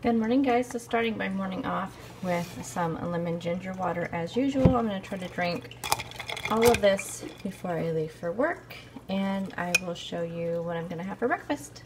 Good morning, guys. So starting my morning off with some lemon ginger water as usual. I'm going to try to drink all of this before I leave for work, and I will show you what I'm going to have for breakfast.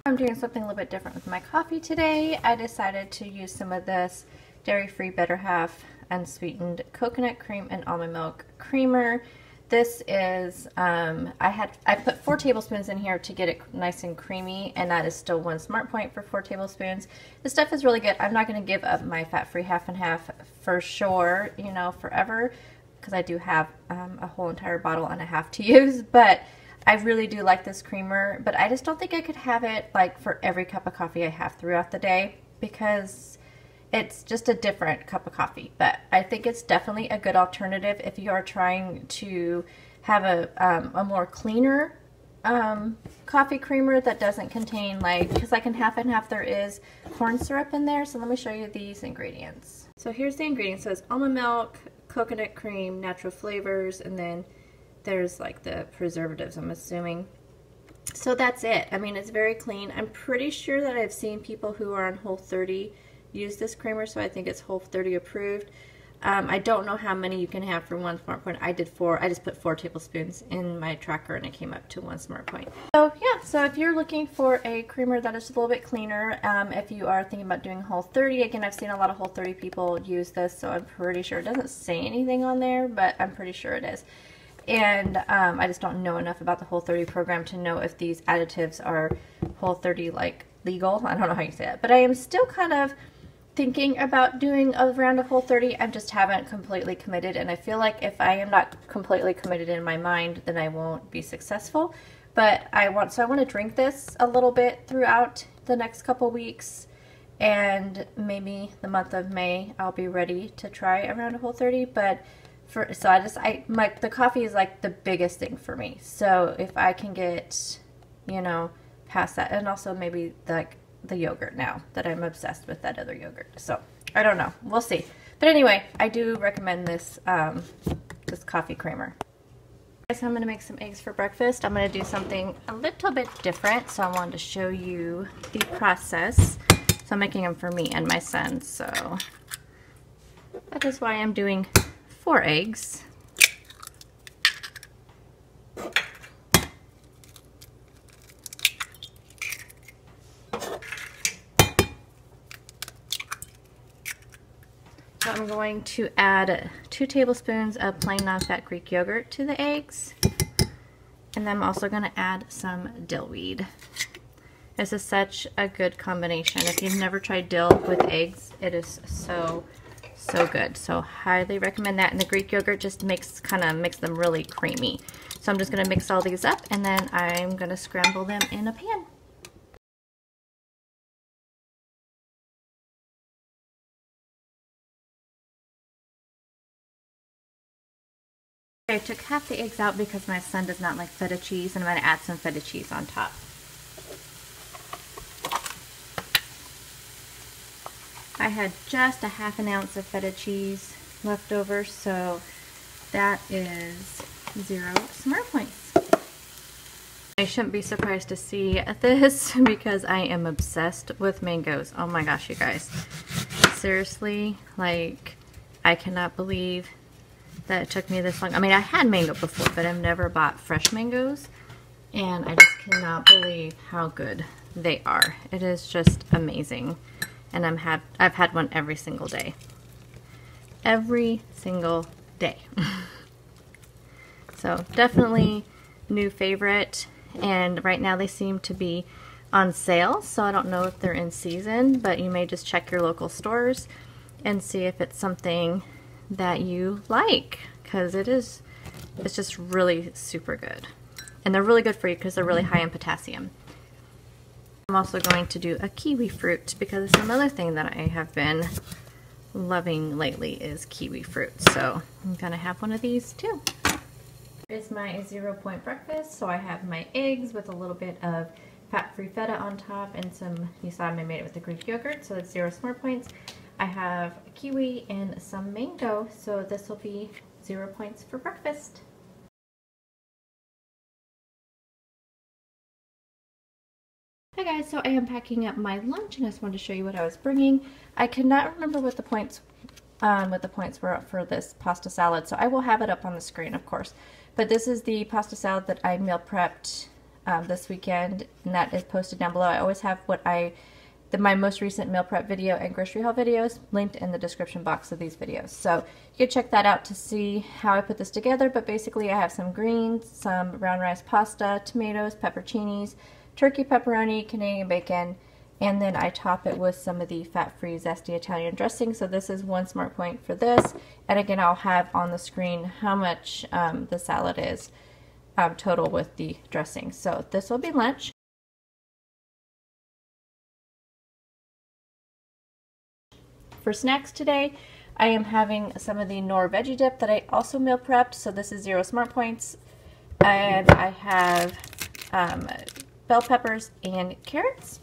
I'm doing something a little bit different with my coffee today. I decided to use some of this dairy-free Better Half unsweetened coconut cream and almond milk creamer. This is, I put 4 tablespoons in here to get it nice and creamy, and that is still 1 smart point for 4 tablespoons. This stuff is really good. I'm not going to give up my fat-free half and half for sure, you know, forever, because I do have a whole entire bottle and a half to use, but I really do like this creamer, but I just don't think I could have it like for every cup of coffee I have throughout the day, because it's just a different cup of coffee. But I think it's definitely a good alternative if you are trying to have a more cleaner coffee creamer that doesn't contain, like, because like in half and half there is corn syrup in there. So let me show you these ingredients. So here's the ingredients. So it's almond milk, coconut cream, natural flavors, and then there's like the preservatives, I'm assuming. So that's it. I mean, it's very clean. I'm pretty sure that I've seen people who are on Whole30 use this creamer, so I think it's Whole30 approved. I don't know how many you can have for 1 smart point. I did 4. I just put 4 tablespoons in my tracker and it came up to 1 smart point. So yeah, so if you're looking for a creamer that is a little bit cleaner, if you are thinking about doing Whole30, again, I've seen a lot of Whole30 people use this, so I'm pretty sure it doesn't say anything on there, but I'm pretty sure it is. And I just don't know enough about the Whole30 program to know if these additives are Whole30 like legal. I don't know how you say it, but I am still kind of thinking about doing a round of Whole30. I just haven't completely committed, and I feel like if I am not completely committed in my mind, then I won't be successful. But I want to drink this a little bit throughout the next couple weeks, and maybe the month of May I'll be ready to try a round of Whole30. But the coffee is like the biggest thing for me. So if I can get, you know, past that, and also maybe like the yogurt now that I'm obsessed with that other yogurt. So I don't know, we'll see. But anyway, I do recommend this this coffee creamer. So I'm going to make some eggs for breakfast. I'm going to do something a little bit different, so I wanted to show you the process. So I'm making them for me and my son, so that is why I'm doing 4 eggs. I'm going to add 2 tablespoons of plain non-fat Greek yogurt to the eggs, and then I'm also going to add some dill weed. This is such a good combination. If you've never tried dill with eggs, it is so good. So highly recommend that. And the Greek yogurt just makes them really creamy. So I'm just going to mix all these up, and then I'm going to scramble them in a pan. I took half the eggs out because my son does not like feta cheese, and I'm going to add some feta cheese on top. I had just a ½ ounce of feta cheese left over, so that is 0 smart points. I shouldn't be surprised to see this because I am obsessed with mangoes. Oh my gosh, you guys. Seriously, like, I cannot believe that it took me this long. I mean, I had mango before, but I've never bought fresh mangoes, and I just cannot believe how good they are. It is just amazing, and I've had one every single day. Every single day. So definitely new favorite, and right now they seem to be on sale, so I don't know if they're in season, but you may just check your local stores and see if it's something that you like, because it's just really super good, and they're really good for you because they're really high in potassium. I'm also going to do a kiwi fruit, because it's another thing that I have been loving lately is kiwi fruit, so I'm gonna have one of these too. Here's my 0 point breakfast. So I have my eggs with a little bit of fat-free feta on top, and some, you saw I made it with the Greek yogurt, so that's 0 smart points. I have a kiwi and some mango, so this will be 0 points for breakfast. Hi guys, so I am packing up my lunch and I just wanted to show you what I was bringing. I could not remember what the points were for this pasta salad, so I will have it up on the screen, of course. But this is the pasta salad that I meal prepped this weekend, and that is posted down below. I always have my most recent meal prep video and grocery haul videos linked in the description box of these videos. So you can check that out to see how I put this together. But basically I have some greens, some brown rice pasta, tomatoes, pepperoncinis, turkey pepperoni, Canadian bacon, and then I top it with some of the fat-free zesty Italian dressing. So this is 1 smart point for this. And again, I'll have on the screen how much the salad is total with the dressing. So this will be lunch. For snacks today, I am having some of the Knorr veggie dip that I also meal prepped. So this is 0 smart points. And I have bell peppers and carrots.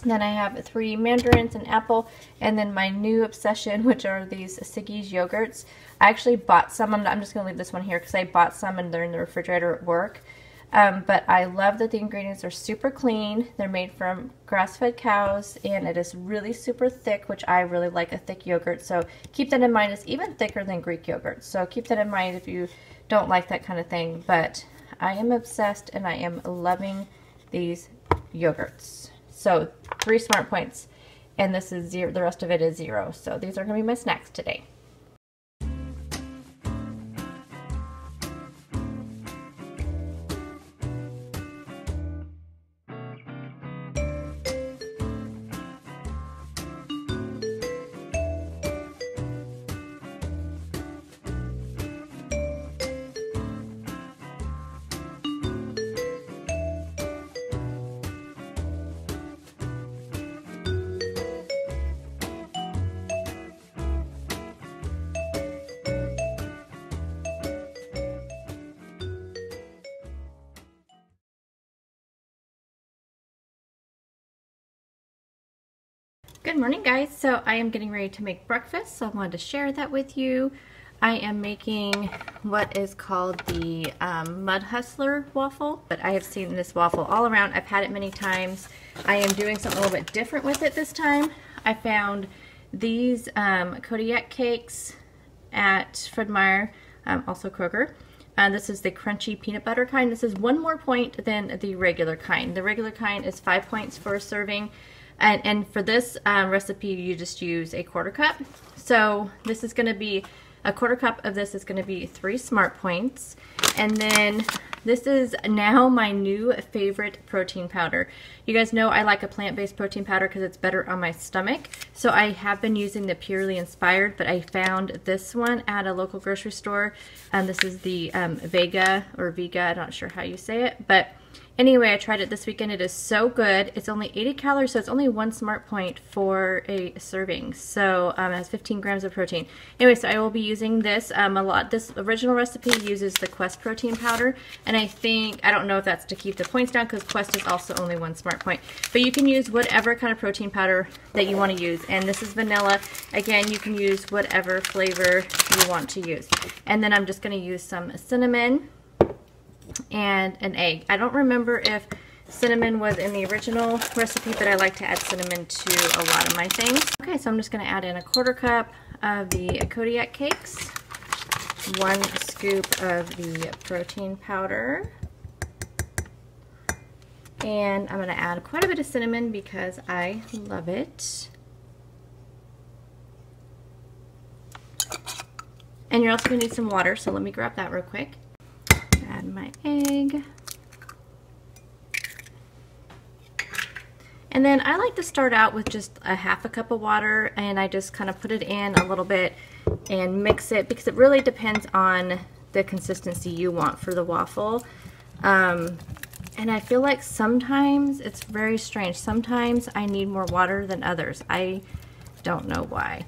Then I have 3 mandarins, an apple, and then my new obsession, which are these Siggi's yogurts. I actually bought some. I'm just going to leave this one here because I bought some and they're in the refrigerator at work. But I love that the ingredients are super clean. They're made from grass-fed cows, and it is really super thick, which I really like a thick yogurt. So keep that in mind. It's even thicker than Greek yogurt. So keep that in mind if you don't like that kind of thing. But I am obsessed, and I am loving these yogurts. So 3 smart points, and this is 0. The rest of it is 0. So these are going to be my snacks today. Good morning, guys. So I am getting ready to make breakfast, so I wanted to share that with you. I am making what is called the Mud Hustler waffle, but I have seen this waffle all around. I've had it many times. I am doing something a little bit different with it this time. I found these Kodiak cakes at Fred Meyer, also Kroger. This is the crunchy peanut butter kind. This is 1 more point than the regular kind. The regular kind is 5 points for a serving. And for this recipe, you just use a 1/4 cup. So this is going to be a 1/4 cup of this is going to be 3 smart points. And then this is now my new favorite protein powder. You guys know I like a plant-based protein powder because it's better on my stomach. So I have been using the Purely Inspired, but I found this one at a local grocery store. This is the Vega or Vega, I'm not sure how you say it, but anyway, I tried it this weekend. It is so good. It's only 80 calories, so it's only 1 smart point for a serving. So it has 15 grams of protein. Anyway, so I will be using this a lot. This original recipe uses the Quest protein powder, and I don't know if that's to keep the points down because Quest is also only 1 smart point. But you can use whatever kind of protein powder that you want to use. And this is vanilla. Again, you can use whatever flavor you want to use. And then I'm just going to use some cinnamon and an egg. I don't remember if cinnamon was in the original recipe, but I like to add cinnamon to a lot of my things. Okay, so I'm just going to add in a 1/4 cup of the Kodiak cakes, 1 scoop of the protein powder, and I'm going to add quite a bit of cinnamon because I love it. And you're also going to need some water, so let me grab that real quick. Add my egg. And then I like to start out with just a 1/2 cup of water, and I just kind of put it in a little bit and mix it because it really depends on the consistency you want for the waffle. And I feel like sometimes it's very strange. Sometimes I need more water than others. I don't know why,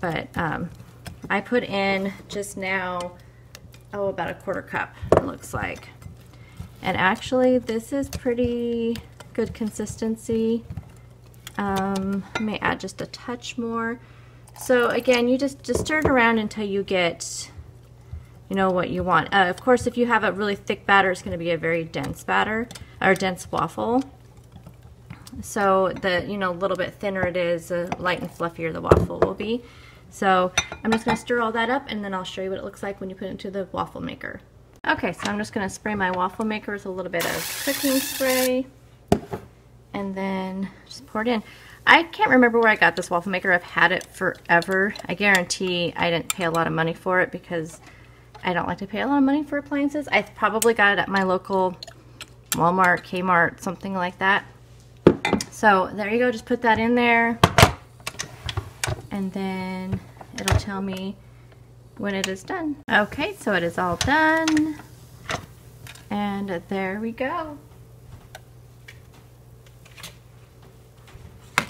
but I put in just now, about a 1/4 cup, it looks like. And actually, this is pretty good consistency. I may add just a touch more. So again, you just stir it around until you get, you know, what you want. Of course, if you have a really thick batter, it's going to be a very dense batter, or dense waffle. So the, you know, a little bit thinner it is, the light and fluffier the waffle will be. So I'm just going to stir all that up, and then I'll show you what it looks like when you put it into the waffle maker. Okay, so I'm just going to spray my waffle maker with a little bit of cooking spray, and then just pour it in. I can't remember where I got this waffle maker. I've had it forever. I guarantee I didn't pay a lot of money for it because I don't like to pay a lot of money for appliances. I probably got it at my local Walmart, Kmart, something like that. So there you go, just put that in there, and then it'll tell me when it is done. Okay, so it is all done, and there we go. So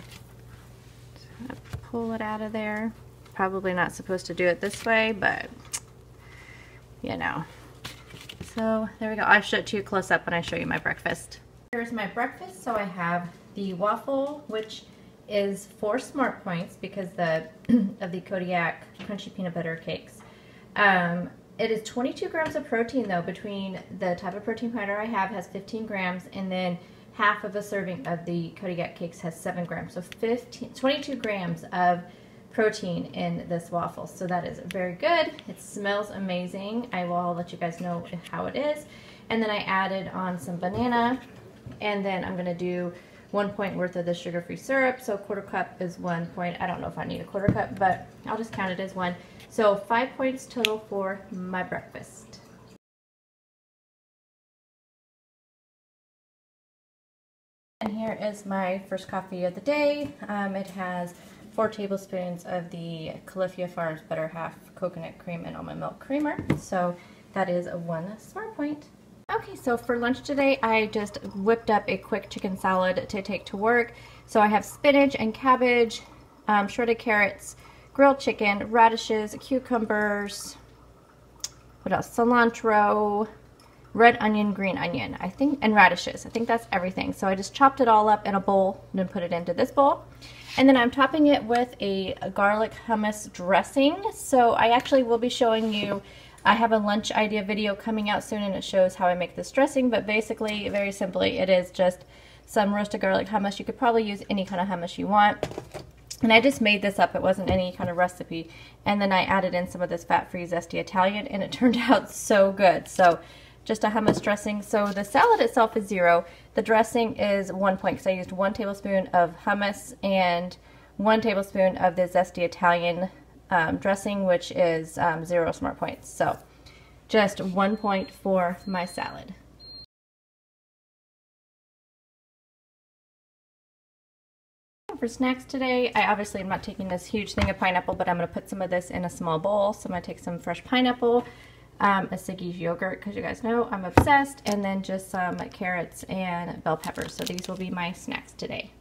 pull it out of there. Probably not supposed to do it this way, but you know. So there we go. I'll show it to you close up when I show you my breakfast. Here's my breakfast. So I have the waffle, which is 4 smart points because of the Kodiak crunchy peanut butter cakes. It is 22 grams of protein though. Between the type of protein powder I have has 15 grams, and then half of a serving of the Kodiak cakes has 7 grams. So 22 grams of protein in this waffle. So that is very good. It smells amazing. I will let you guys know how it is. And then I added on some banana, and then I'm going to do 1 point worth of the sugar-free syrup. So a quarter cup is 1 point. I don't know if I need a quarter cup, but I'll just count it as 1. So 5 points total for my breakfast. And here is my first coffee of the day. It has 4 tablespoons of the Califia Farms Butter Half Coconut Cream and Almond Milk Creamer. So that is a 1 smart point. Okay, so for lunch today, I just whipped up a quick chicken salad to take to work. So I have spinach and cabbage, shredded carrots, grilled chicken, radishes, cucumbers, what else? Cilantro, red onion, green onion, I think, and radishes. I think that's everything. So I just chopped it all up in a bowl and then put it into this bowl. And then I'm topping it with a garlic hummus dressing. So I actually will be showing you, I have a lunch idea video coming out soon, and it shows how I make this dressing. But basically, very simply, it is just some roasted garlic hummus. You could probably use any kind of hummus you want. And I just made this up. It wasn't any kind of recipe. And then I added in some of this fat-free zesty Italian, and it turned out so good. So just a hummus dressing. So the salad itself is 0. The dressing is 1 point because I used 1 tablespoon of hummus and 1 tablespoon of the zesty Italian dressing, which is 0 smart points. So just 1 point for my salad. For snacks today, I obviously am not taking this huge thing of pineapple, but I'm going to put some of this in a small bowl. So I'm going to take some fresh pineapple, a Siggy's yogurt, because you guys know I'm obsessed, and then just some carrots and bell peppers. So these will be my snacks today.